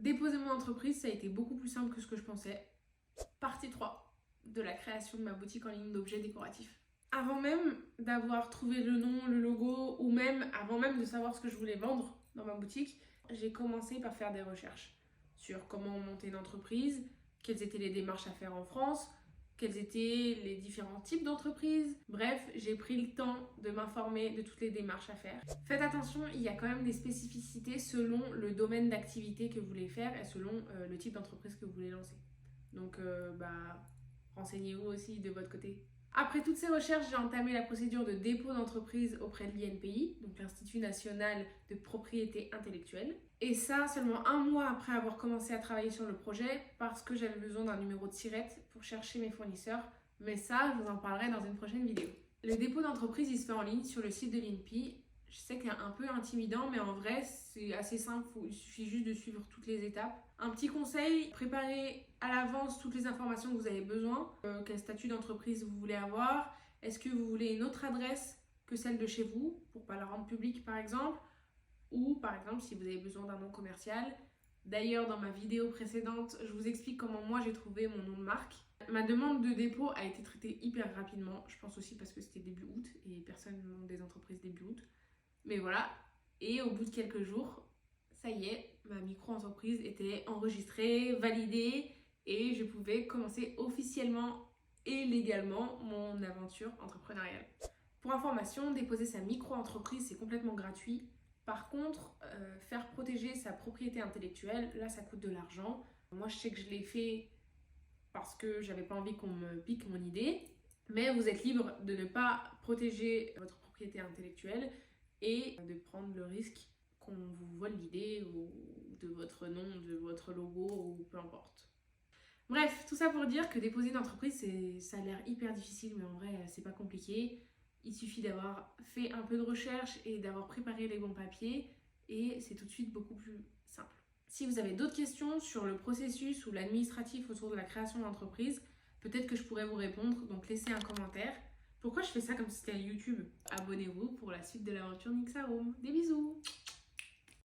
Déposer mon entreprise, ça a été beaucoup plus simple que ce que je pensais. Partie 3 de la création de ma boutique en ligne d'objets décoratifs. Avant même d'avoir trouvé le nom, le logo, ou même avant même de savoir ce que je voulais vendre dans ma boutique, j'ai commencé par faire des recherches sur comment monter une entreprise, quelles étaient les démarches à faire en France, quels étaient les différents types d'entreprises. Bref, j'ai pris le temps de m'informer de toutes les démarches à faire. Faites attention, il y a quand même des spécificités selon le domaine d'activité que vous voulez faire et selon le type d'entreprise que vous voulez lancer. Donc, renseignez-vous aussi de votre côté. Après toutes ces recherches, j'ai entamé la procédure de dépôt d'entreprise auprès de l'INPI, donc l'Institut National de Propriété Intellectuelle. Et ça, seulement un mois après avoir commencé à travailler sur le projet, parce que j'avais besoin d'un numéro de SIRET pour chercher mes fournisseurs. Mais ça, je vous en parlerai dans une prochaine vidéo. Le dépôt d'entreprise, il se fait en ligne sur le site de l'INPI. Je sais qu'il est un peu intimidant, mais en vrai, c'est assez simple. Il suffit juste de suivre toutes les étapes. Un petit conseil, préparez à l'avance toutes les informations que vous avez besoin. Quel statut d'entreprise vous voulez avoir? Est-ce que vous voulez une autre adresse que celle de chez vous, pour ne pas la rendre publique par exemple? Ou par exemple, si vous avez besoin d'un nom commercial. D'ailleurs, dans ma vidéo précédente, je vous explique comment moi j'ai trouvé mon nom de marque. Ma demande de dépôt a été traitée hyper rapidement. Je pense aussi parce que c'était début août et personne ne monte des entreprises début août. Mais voilà, et au bout de quelques jours, ça y est, ma micro-entreprise était enregistrée, validée et je pouvais commencer officiellement et légalement mon aventure entrepreneuriale. Pour information, déposer sa micro-entreprise, c'est complètement gratuit. Par contre, faire protéger sa propriété intellectuelle, là, ça coûte de l'argent. Moi, je sais que je l'ai fait parce que j'avais pas envie qu'on me pique mon idée, mais vous êtes libre de ne pas protéger votre propriété intellectuelle et de prendre le risque qu'on vous vole l'idée ou de votre nom, de votre logo ou peu importe. Bref, tout ça pour dire que déposer une entreprise, ça a l'air hyper difficile, mais en vrai, c'est pas compliqué. Il suffit d'avoir fait un peu de recherche et d'avoir préparé les bons papiers et c'est tout de suite beaucoup plus simple. Si vous avez d'autres questions sur le processus ou l'administratif autour de la création d'entreprise, peut-être que je pourrais vous répondre, donc laissez un commentaire. Pourquoi je fais ça comme si c'était YouTube? Abonnez-vous pour la suite de l'aventure Nixaroom. Des bisous!